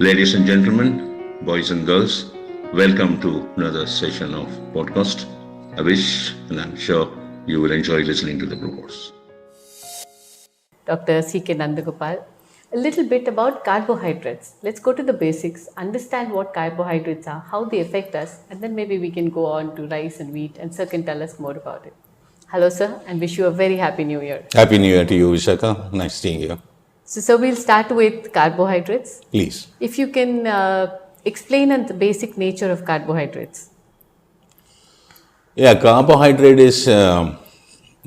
Ladies and gentlemen, boys and girls, welcome to another session of podcast. I wish and I'm sure you will enjoy listening to the broadcast. Dr.C.K.Nandagopalan. A little bit about carbohydrates. Let's go to the basics, understand what carbohydrates are, how they affect us, and then maybe we can go on to rice and wheat, and Sir can tell us more about it. Hello, sir, and wish you a very happy new year. Happy New Year to you, Vishaka. Nice seeing you. So we'll start with carbohydrates. Please. If you can explain the basic nature of carbohydrates. Yeah, carbohydrate is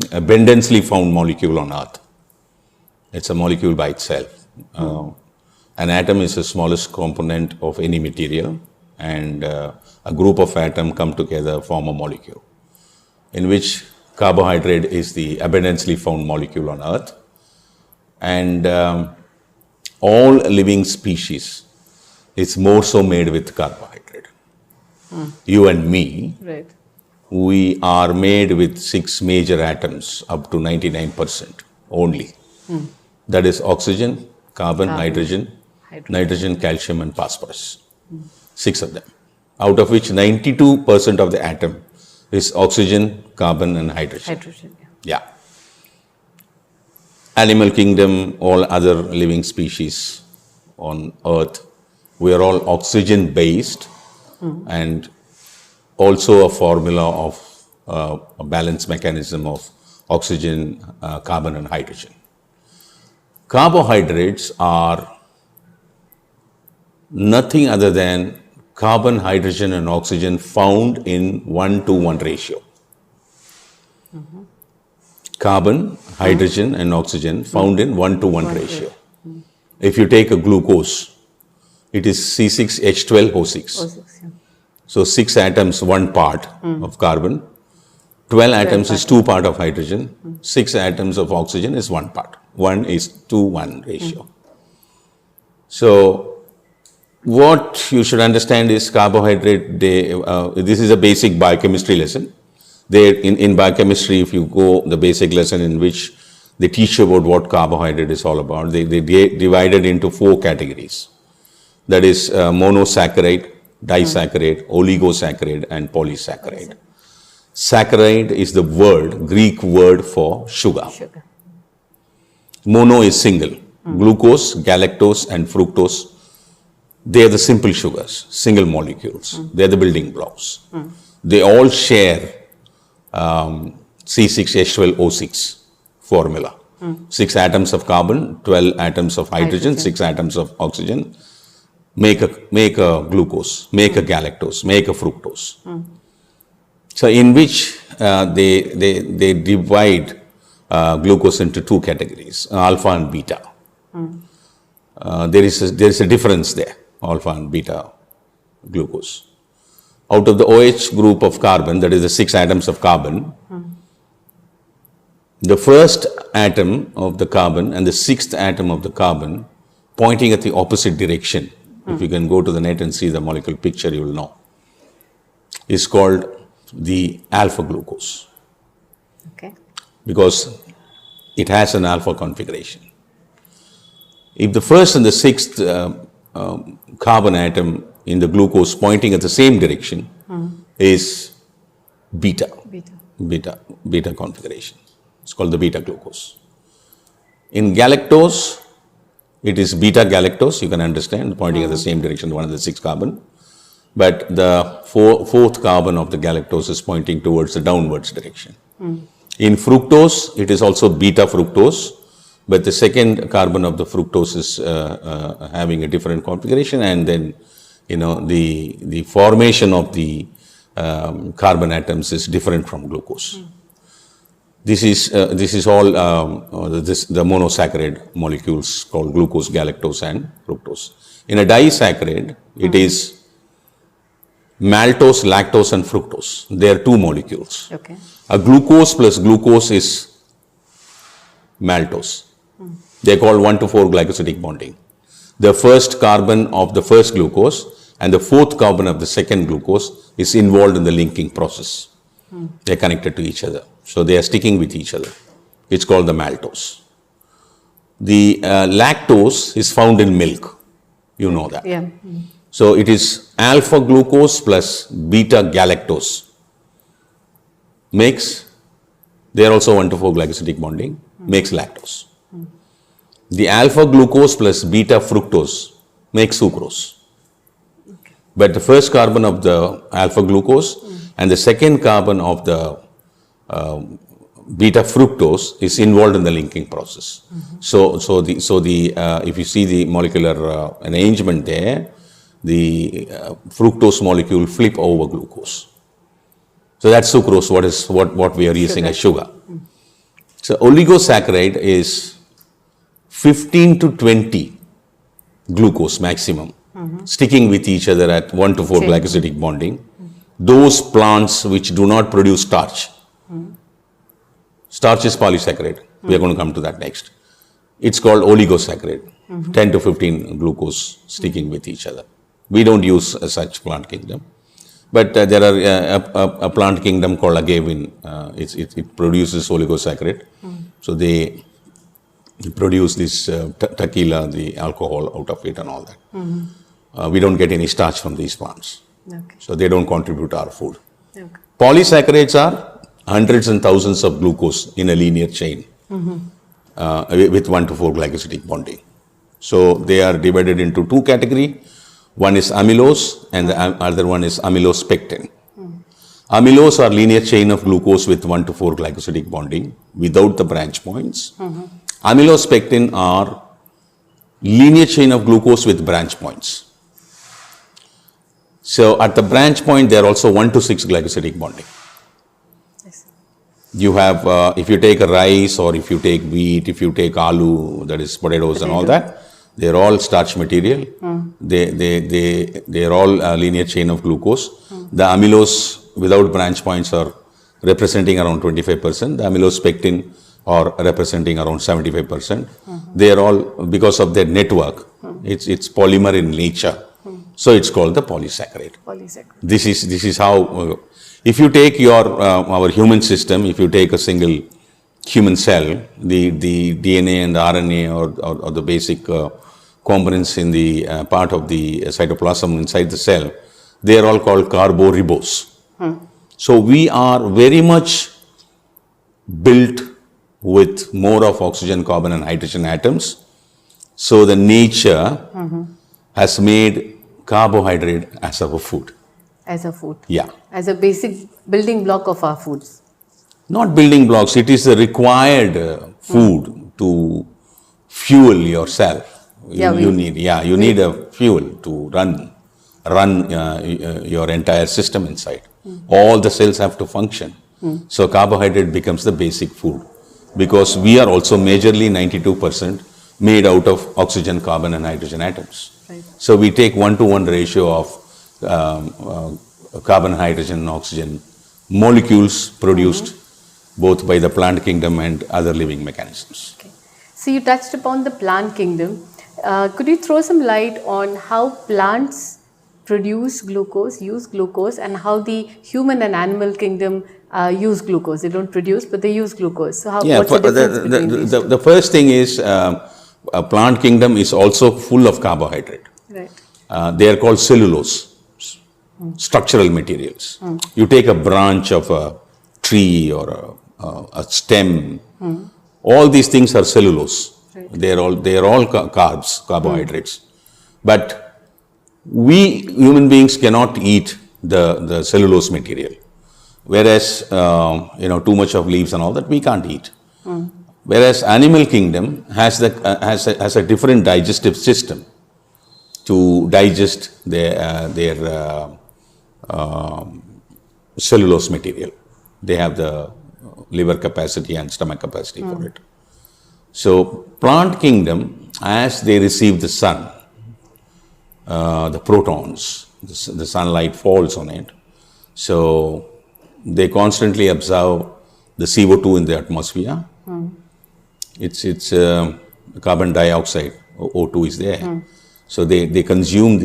abundantly found molecule on Earth. It's a molecule by itself. An atom is the smallest component of any material, and a group of atoms come together, form a molecule, in which carbohydrate is the abundantly found molecule on Earth. And all living species is more so made with carbohydrate. You and me, Right. we are made with 6 major atoms, up to 99% only. That is oxygen, carbon, nitrogen, calcium and phosphorus. 6 of them. Out of which 92% of the atom is oxygen, carbon and hydrogen. Yeah. Animal kingdom, all other living species on Earth, we are all oxygen based, and also a formula of a balance mechanism of oxygen, carbon and hydrogen. Carbohydrates are nothing other than carbon, hydrogen and oxygen found in 1:1 ratio. Carbon, hydrogen and oxygen found in 1:1 ratio. If you take a glucose, it is C6H12O6. So 6 atoms, 1 part of carbon, 12 atoms is 2 part of hydrogen, 6 atoms of oxygen is 1 part. 1 is to 1 ratio. So what you should understand is carbohydrate, this is a basic biochemistry lesson. In biochemistry, if you go the basic lesson in which they teach you about what carbohydrate is all about, they divide it into 4 categories. That is monosaccharide, disaccharide, oligosaccharide and polysaccharide. Saccharide is the Greek word for sugar. Mono is single. Glucose, galactose and fructose, they are the simple sugars, single molecules. They are the building blocks. They all share C6H12O6 formula. 6 atoms of carbon, 12 atoms of hydrogen, 6 atoms of oxygen, make a glucose, make a galactose, make a fructose. So in which they divide glucose into 2 categories, alpha and beta. There is a difference there, alpha and beta glucose. Out of the OH group of carbon, that is the 6 atoms of carbon, the first atom of the carbon and the 6th atom of the carbon pointing at the opposite direction, if you can go to the net and see the molecule picture, you will know, is called the alpha glucose. Okay. Because it has an alpha configuration. If the first and the 6th carbon atom in the glucose pointing at the same direction is beta configuration. It's called the beta glucose. In galactose, it is beta galactose, you can understand, pointing at the same direction, one of the 6 carbon. But the 4th carbon of the galactose is pointing towards the downwards direction. In fructose, it is also beta fructose, but the 2nd carbon of the fructose is having a different configuration, and then the formation of the carbon atoms is different from glucose. This is all the monosaccharide molecules called glucose, galactose and fructose. In a disaccharide, it is maltose, lactose and fructose. They are 2 molecules. Okay. A glucose plus glucose is maltose. They are called 1:4 glycosidic bonding. The first carbon of the first glucose and the 4th carbon of the 2nd glucose is involved in the linking process. They are connected to each other. So they are sticking with each other. It's called the maltose. The lactose is found in milk. You know that. Yeah. So it is alpha glucose plus beta galactose makes, they are also 1-4 glycosidic bonding, makes lactose. The alpha glucose plus beta fructose makes sucrose. But the first carbon of the alpha glucose and the second carbon of the beta fructose is involved in the linking process. So if you see the molecular arrangement there, the fructose molecule flip over glucose. So that's sucrose, what we are using as sugar. So oligosaccharide is 15 to 20 glucose maximum, sticking with each other at 1-4 glycosidic bonding. Those plants which do not produce starch. Starch is polysaccharide. We are going to come to that next. It's called oligosaccharide. 10 to 15 glucose sticking with each other. We don't use such plant kingdom. But there are a plant kingdom called agavin. It produces oligosaccharide. So they produce this tequila, the alcohol out of it and all that. We don't get any starch from these plants. Okay. So they don't contribute to our food. Okay. Polysaccharides are hundreds and thousands of glucose in a linear chain with 1-4 glycosidic bonding. So they are divided into two categories. One is amylose and the other one is amylose-pectin. Amylose are linear chain of glucose with 1-4 glycosidic bonding without the branch points. Amylose-pectin are linear chain of glucose with branch points. So at the branch point, they are also 1-6 glycosidic bonding. Yes. You have, if you take a rice or if you take wheat, if you take aloo, that is potatoes and all that, they are all starch material. They are all linear chain of glucose. The amylose without branch points are representing around 25%. The amylose-pectin are representing around 75%. They are all, because of their network, it's polymer in nature. So it's called the polysaccharide. Polysaccharide. This is how, if you take our human system, if you take a single human cell, the DNA and the RNA or the basic components in the part of the cytoplasm inside the cell, they are all called carboribose. So we are very much built with more of oxygen, carbon and hydrogen atoms. So the nature has made carbohydrate as our food. As a food. Yeah. As a basic building block of our foods. Not building blocks, it is a required food to fuel yourself. You need a fuel to run your entire system inside. All the cells have to function. So carbohydrate becomes the basic food because we are also majorly 92% made out of oxygen, carbon and hydrogen atoms. Right. So we take 1-to-1 ratio of carbon, hydrogen and oxygen molecules produced both by the plant kingdom and other living mechanisms. Okay. So you touched upon the plant kingdom. Could you throw some light on how plants produce glucose, use glucose, and how the human and animal kingdom use glucose? They don't produce, but they use glucose. So what's the difference between these two? The first thing is a plant kingdom is also full of carbohydrate. Right. They are called cellulose, structural materials. You take a branch of a tree or a stem, all these things are cellulose. Right. They are all carbs, carbohydrates. But we human beings cannot eat the cellulose material. Whereas, too much of leaves and all that we can't eat. Whereas animal kingdom has a different digestive system to digest their cellulose material. They have the liver capacity and stomach capacity for it. So plant kingdom, as they receive the sun, the protons, the sunlight falls on it. So they constantly absorb the CO2 in the atmosphere. It's carbon dioxide, O2 is there. So they consume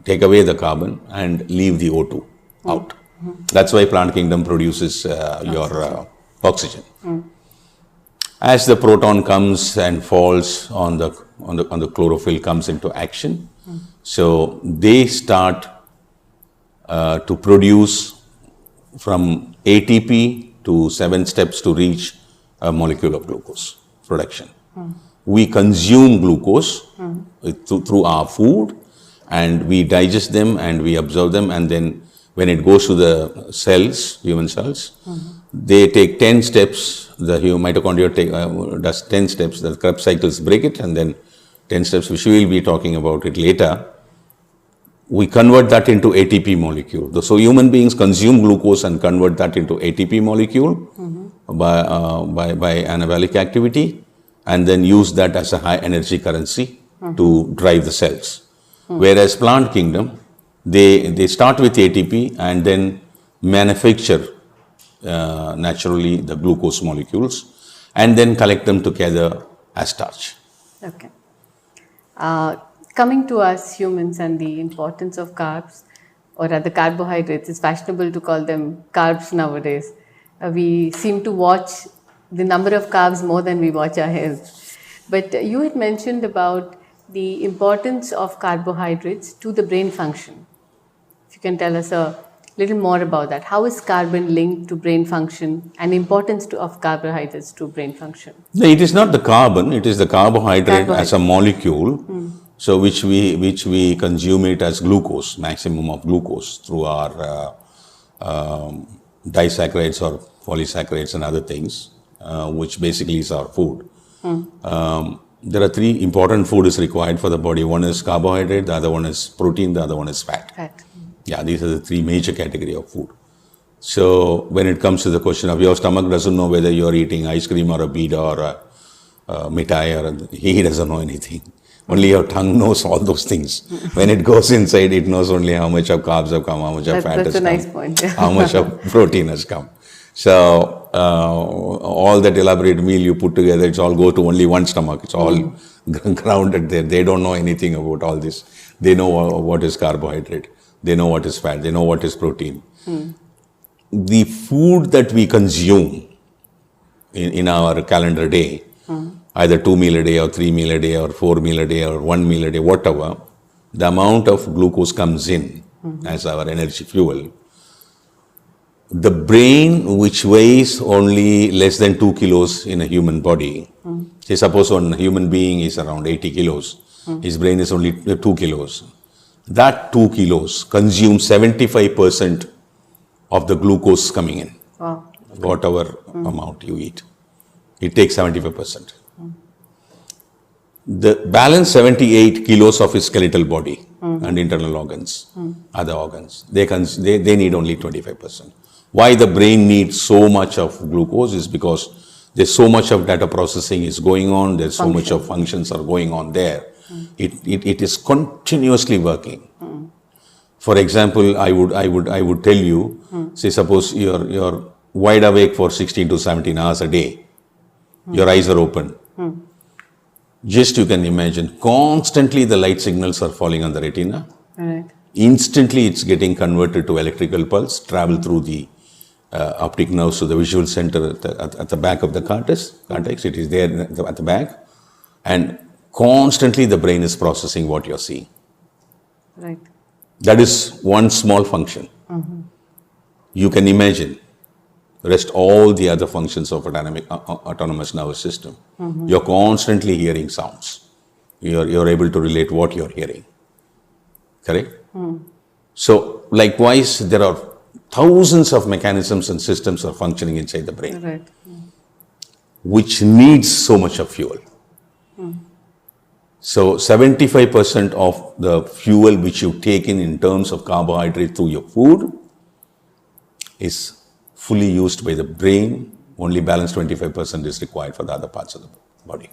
take away the carbon and leave the O2 out. That's why plant kingdom produces your oxygen. As the proton comes and falls on the chlorophyll, comes into action, So they start to produce from ATP to 7 steps to reach a molecule of glucose production. We consume glucose through our food, and we digest them and we absorb them, and then when it goes to the cells, human cells, they take 10 steps, the mitochondria does 10 steps, the Krebs cycles break it, and then 10 steps, which we will be talking about it later, we convert that into ATP molecule. So human beings consume glucose and convert that into ATP molecule by anabolic activity, and then use that as a high energy currency to drive the cells. Whereas plant kingdom, they start with ATP and then manufacture naturally the glucose molecules and then collect them together as starch. Okay. Coming to us humans and the importance of carbs, or rather carbohydrates, it's fashionable to call them carbs nowadays. We seem to watch the number of carbs more than we watch our health. But you had mentioned about the importance of carbohydrates to the brain function. If you can tell us a little more about that. How is carbon linked to brain function and importance of carbohydrates to brain function? No, it is not the carbon, it is the carbohydrate as a molecule. So which we consume it as glucose, maximum of glucose through our disaccharides or polysaccharides and other things, which basically is our food. There are 3 important foods required for the body. One is carbohydrate, the other one is protein, the other one is fat. Yeah, these are the 3 major category of food. So when it comes to the question of your stomach doesn't know whether you're eating ice cream or a pita or a mithai, he doesn't know anything. Only your tongue knows all those things. When it goes inside, it knows only how much of carbs have come, how much of fat has come, nice point. how much of protein has come. So all that elaborate meal you put together, it's all go to only one stomach. It's all grounded there. They don't know anything about all this. They know what is carbohydrate. They know what is fat. They know what is protein. The food that we consume in our calendar day, either 2 meal a day or 3 meal a day or 4 meal a day or 1 meal a day, whatever, the amount of glucose comes in as our energy fuel. The brain, which weighs only less than 2 kilos in a human body, say suppose one human being is around 80 kilos, his brain is only 2 kilos. That 2 kilos consumes 75% of the glucose coming in. Wow. Whatever amount you eat. It takes 75%. The balance 78 kilos of his skeletal body and internal organs, other organs, they need only 25%. Why the brain needs so much of glucose is because there's so much of data processing is going on, there's so much of functions are going on there. It is continuously working. For example, I would tell you, say suppose you're wide awake for 16 to 17 hours a day, your eyes are open. Just you can imagine, constantly the light signals are falling on the retina. Right. Instantly it's getting converted to electrical pulse, travel through the optic nerves to the visual center at the back of the cortex. It is there at the back. And constantly the brain is processing what you're seeing. Right. That is one small function. You can imagine rest all the other functions of autonomous nervous system. You're constantly hearing sounds. You're able to relate what you're hearing. Correct? So likewise, there are thousands of mechanisms and systems are functioning inside the brain, Right. which needs so much of fuel. So 75% of the fuel which you take in terms of carbohydrate through your food is fully used by the brain. Only balance 25% is required for the other parts of the body.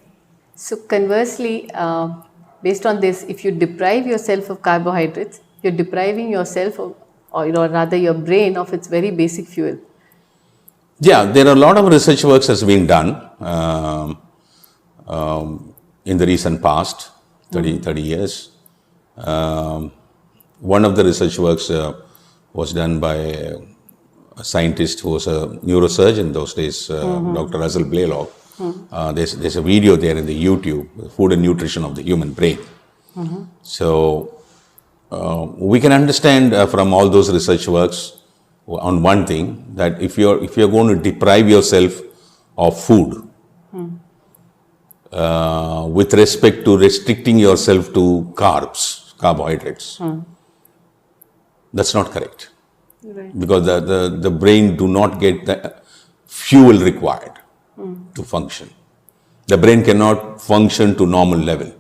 So conversely, based on this, if you deprive yourself of carbohydrates, you're depriving yourself of, or rather your brain, of its very basic fuel. Yeah, there are a lot of research works has been done in the recent past, 30 years. One of the research works was done by a scientist who was a neurosurgeon those days, Dr. Russell Blaylock. There's a video there in the YouTube, Food and Nutrition of the Human Brain. So we can understand from all those research works on one thing, that if you're going to deprive yourself of food with respect to restricting yourself to carbohydrates, that's not correct. Right. Because the brain do not get the fuel required to function. The brain cannot function to normal level.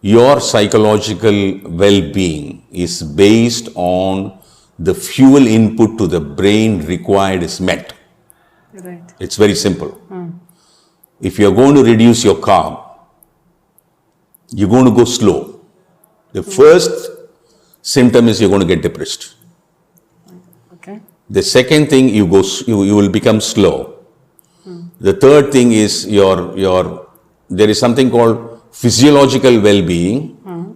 Your psychological well-being is based on the fuel input to the brain required is met. Right. It's very simple. If you're going to reduce your carb, you're going to go slow. The first symptom is you're going to get depressed. Okay. The second thing, you will become slow. The third thing is there is something called physiological well-being,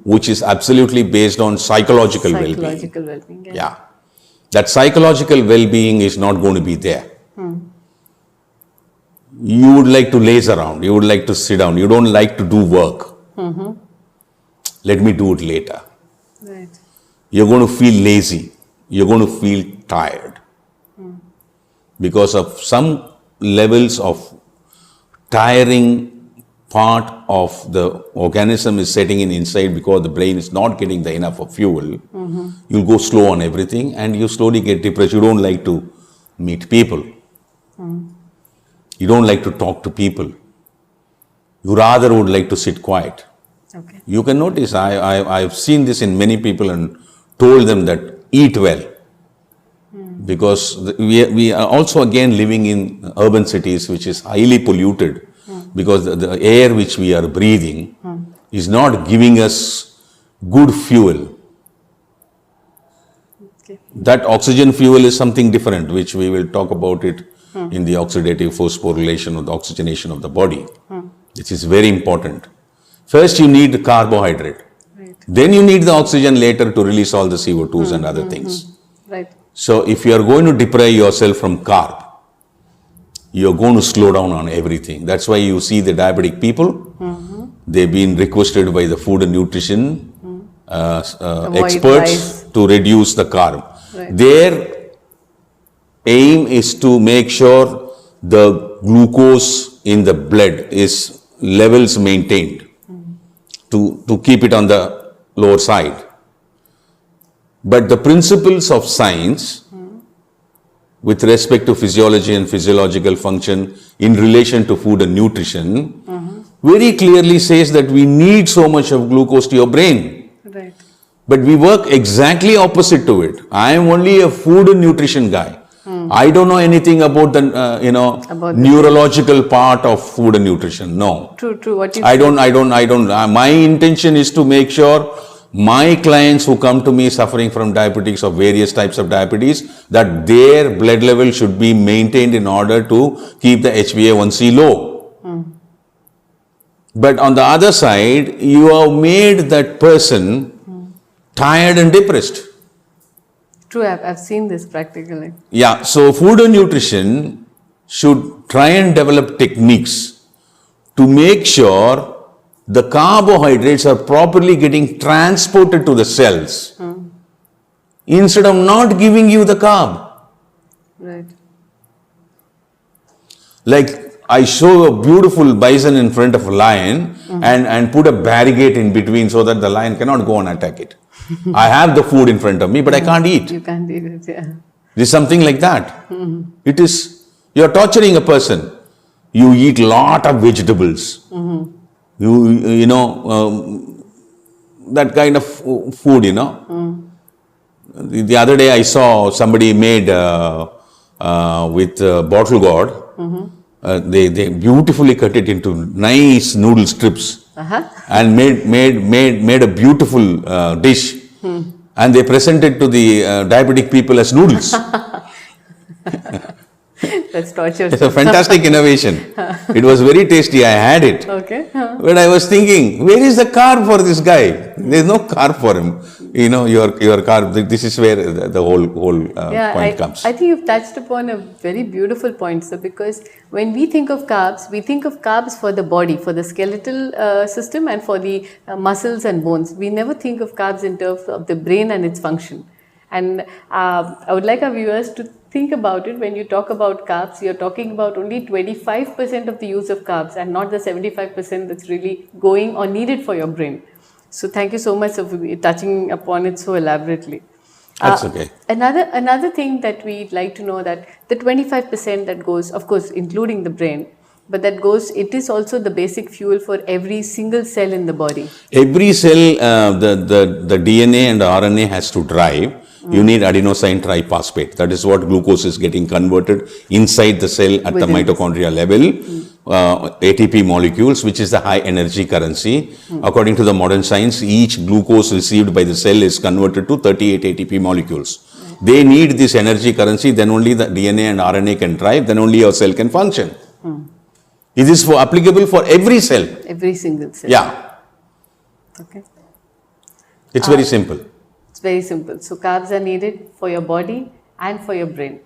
which is absolutely based on psychological well-being. Psychological well-being. Yeah. That psychological well-being is not going to be there. You would like to laze around. You would like to sit down. You don't like to do work. Let me do it later. Right. You're going to feel lazy. You're going to feel tired. Because of some levels of tiring part of the organism is setting in inside, because the brain is not getting the enough of fuel. You'll go slow on everything and you slowly get depressed. You don't like to meet people. You don't like to talk to people. You rather would like to sit quiet. Okay. You can notice, I've seen this in many people and told them that eat well. Because we are also again living in urban cities, which is highly polluted, because the air which we are breathing is not giving us good fuel. Okay. That oxygen fuel is something different, which we will talk about it in the oxidative phosphorylation or the oxygenation of the body, which is very important. First you need the carbohydrate. Right. Then you need the oxygen later to release all the CO2s and other things. Right. So if you are going to deprive yourself from carb, you're going to slow down on everything. That's why you see the diabetic people, they've been requested by the food and nutrition experts rice. to reduce the carb. Right. Their aim is to make sure the glucose in the blood is levels maintained, to keep it on the lower side. But the principles of science with respect to physiology and physiological function in relation to food and nutrition very clearly says that we need so much of glucose to your brain. Right. But we work exactly opposite to it. I am only a food and nutrition guy. I don't know anything about the About the neurological part of food and nutrition. No. True. What you I don't. My intention is to make sure my clients who come to me suffering from diabetics or various types of diabetes, that their blood level should be maintained in order to keep the HbA1c low. But on the other side, you have made that person tired and depressed. True, I've seen this practically. Yeah, so food and nutrition should try and develop techniques to make sure the carbohydrates are properly getting transported to the cells instead of not giving you the carb. Right. Like I show a beautiful bison in front of a lion and put a barricade in between so that the lion cannot go and attack it. I have the food in front of me, but I can't eat. You can't eat it, yeah. There's something like that. It is, you're torturing a person. You eat lot of vegetables. That kind of food, The other day I saw somebody made with bottle gourd. They beautifully cut it into nice noodle strips and made a beautiful dish. And they presented to the diabetic people as noodles. That's torture. It's a fantastic innovation. It was very tasty. I had it. Okay. But I was thinking, where is the carb for this guy? There's no carb for him. Your carb. This is where the whole point comes. I think you've touched upon a very beautiful point, sir, because when we think of carbs for the body, for the skeletal system and for the muscles and bones. We never think of carbs in terms of the brain and its function. And I would like our viewers to think about it. When you talk about carbs, you're talking about only 25% of the use of carbs and not the 75% that's really going or needed for your brain. So thank you so much for touching upon it so elaborately. That's okay. Another thing that we'd like to know, that the 25% that goes, of course, including the brain, but it is also the basic fuel for every single cell in the body. Every cell, the DNA and the RNA has to drive. You need adenosine triphosphate. That is what glucose is getting converted inside the cell at the mitochondria level. ATP molecules, which is the high energy currency. According to the modern science, each glucose received by the cell is converted to 38 ATP molecules. They need this energy currency, then only the DNA and RNA can drive, then only your cell can function. It is applicable for every cell. Every single cell. Yeah. Okay. It's very simple. It's very simple. So carbs are needed for your body and for your brain.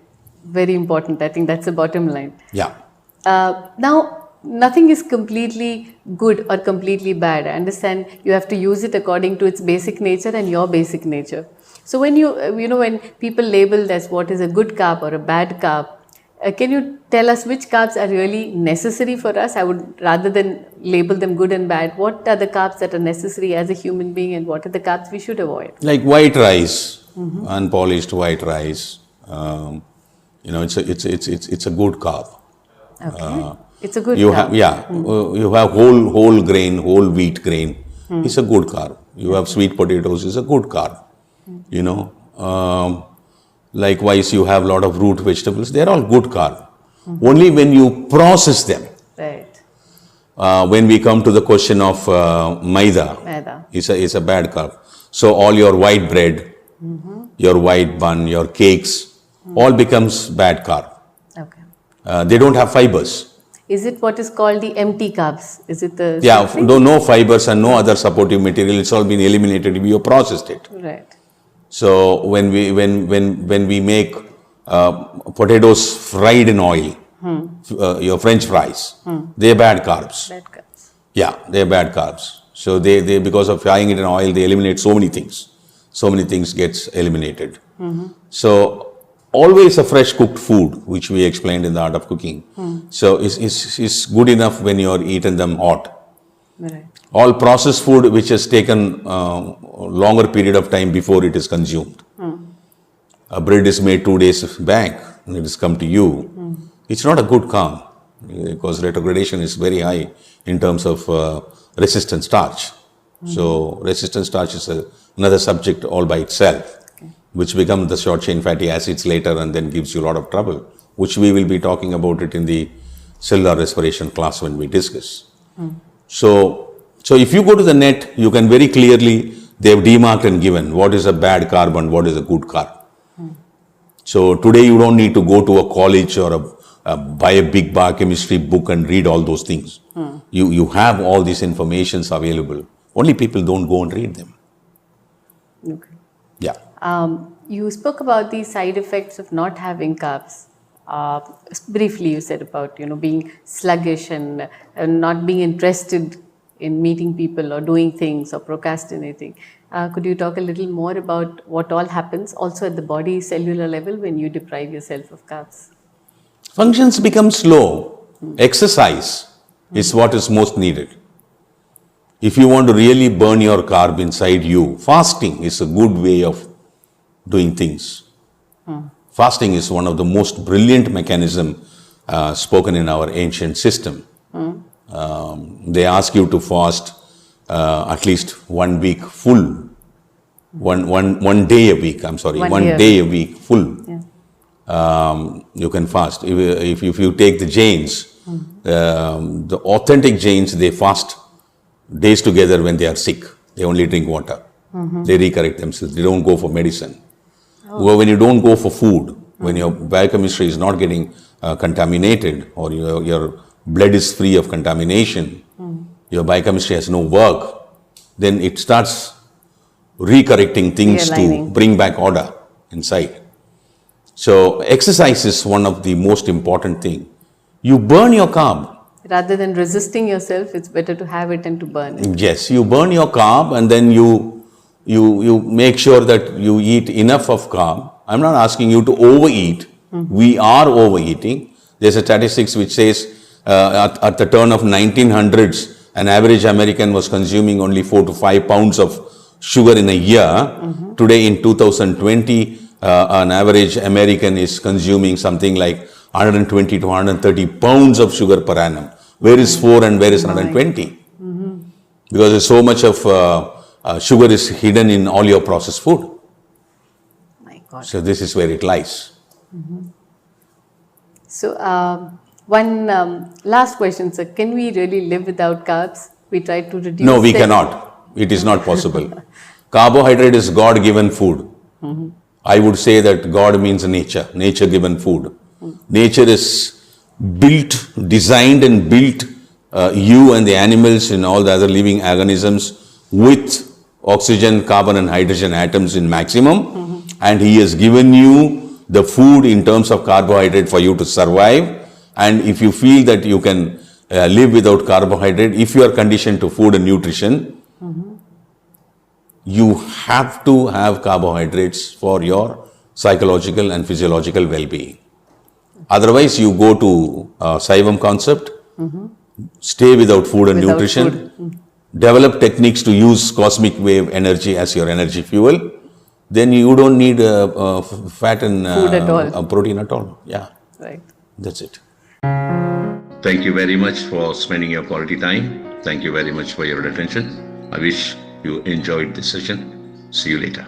Very important. I think that's the bottom line. Yeah. Now, nothing is completely good or completely bad. I understand you have to use it according to its basic nature and your basic nature. So when when people label as what is a good carb or a bad carb, can you tell us which carbs are really necessary for us? I would, rather than label them good and bad, what are the carbs that are necessary as a human being and what are the carbs we should avoid? Like white rice, unpolished white rice. It's a good carb. Okay. It's a good carb. carb. You have whole grain, whole wheat grain. It's a good carb. You have sweet potatoes. It's a good carb. Likewise, you have a lot of root vegetables. They are all good carb. Only when you process them. Right. When we come to the question of maida. It's a bad carb. So all your white bread, your white bun, your cakes, all becomes bad carb. Okay. They don't have fibers. Is it what is called the empty carbs? Is it the no fibers and no other supportive material. It's all been eliminated if you processed it. Right. So when we make potatoes fried in oil, your French fries, they are bad carbs. Bad carbs. Yeah, they are bad carbs. So they because of frying it in oil, they eliminate so many things. So many things gets eliminated. So always a fresh cooked food, which we explained in the art of cooking. So is good enough when you are eating them hot. Right. All processed food which has taken longer period of time before it is consumed. A bread is made 2 days back and it has come to you. It's not a good carb because retrogradation is very high in terms of resistant starch. So resistant starch is another subject all by itself, which becomes the short chain fatty acids later and then gives you a lot of trouble, which we will be talking about it in the cellular respiration class when we discuss. So if you go to the net, you can very clearly, they have demarked and given what is a bad carb and what is a good carb. So today you don't need to go to a college or buy a big biochemistry book and read all those things. You have all these informations available. Only people don't go and read them. Okay. Yeah. You spoke about the side effects of not having carbs. Briefly, you said about being sluggish and not being interested in meeting people or doing things or procrastinating. Could you talk a little more about what all happens also at the body cellular level when you deprive yourself of carbs? Functions become slow. Exercise is what is most needed. If you want to really burn your carb inside you, fasting is a good way of doing things. Fasting is one of the most brilliant mechanism spoken in our ancient system. They ask you to fast at least 1 week full, one day a week. I'm sorry, one day a week full. Yeah. You can fast. If you take the Jains, the authentic Jains, they fast days together when they are sick. They only drink water. They recorrect themselves. They don't go for medicine. When you don't go for food, when your biochemistry is not getting contaminated, or your blood is free of contamination, your biochemistry has no work, then it starts recorrecting things to Realigning. bring back order inside. So exercise is one of the most important thing. You burn your carb. Rather than resisting yourself, it's better to have it and to burn it. Yes, you burn your carb, and then you make sure that you eat enough of carb. I'm not asking you to overeat. We are overeating. There's a statistics which says at the turn of 1900s, an average American was consuming only 4 to 5 pounds of sugar in a year. Today in 2020, an average American is consuming something like 120 to 130 pounds of sugar per annum. Where is 4 and where is 120? Because there's so much of sugar is hidden in all your processed food. My God. So this is where it lies. So, one last question, sir. Can we really live without carbs? We try to reduce. No, we them. cannot. It is not possible. Carbohydrate is God-given food. I would say that God means nature, nature-given food. Nature is built, designed and built you and the animals and all the other living organisms with oxygen, carbon and hydrogen atoms in maximum. And He has given you the food in terms of carbohydrate for you to survive. And if you feel that you can live without carbohydrate, if you are conditioned to food and nutrition, you have to have carbohydrates for your psychological and physiological well-being. Otherwise, you go to Saivam concept, stay without food and Without nutrition, develop techniques to use cosmic wave energy as your energy fuel, then you don't need fat and Food at all. protein at all. Yeah, Right. that's it. Thank you very much for spending your quality time. Thank you very much for your attention. I wish you enjoyed this session. See you later.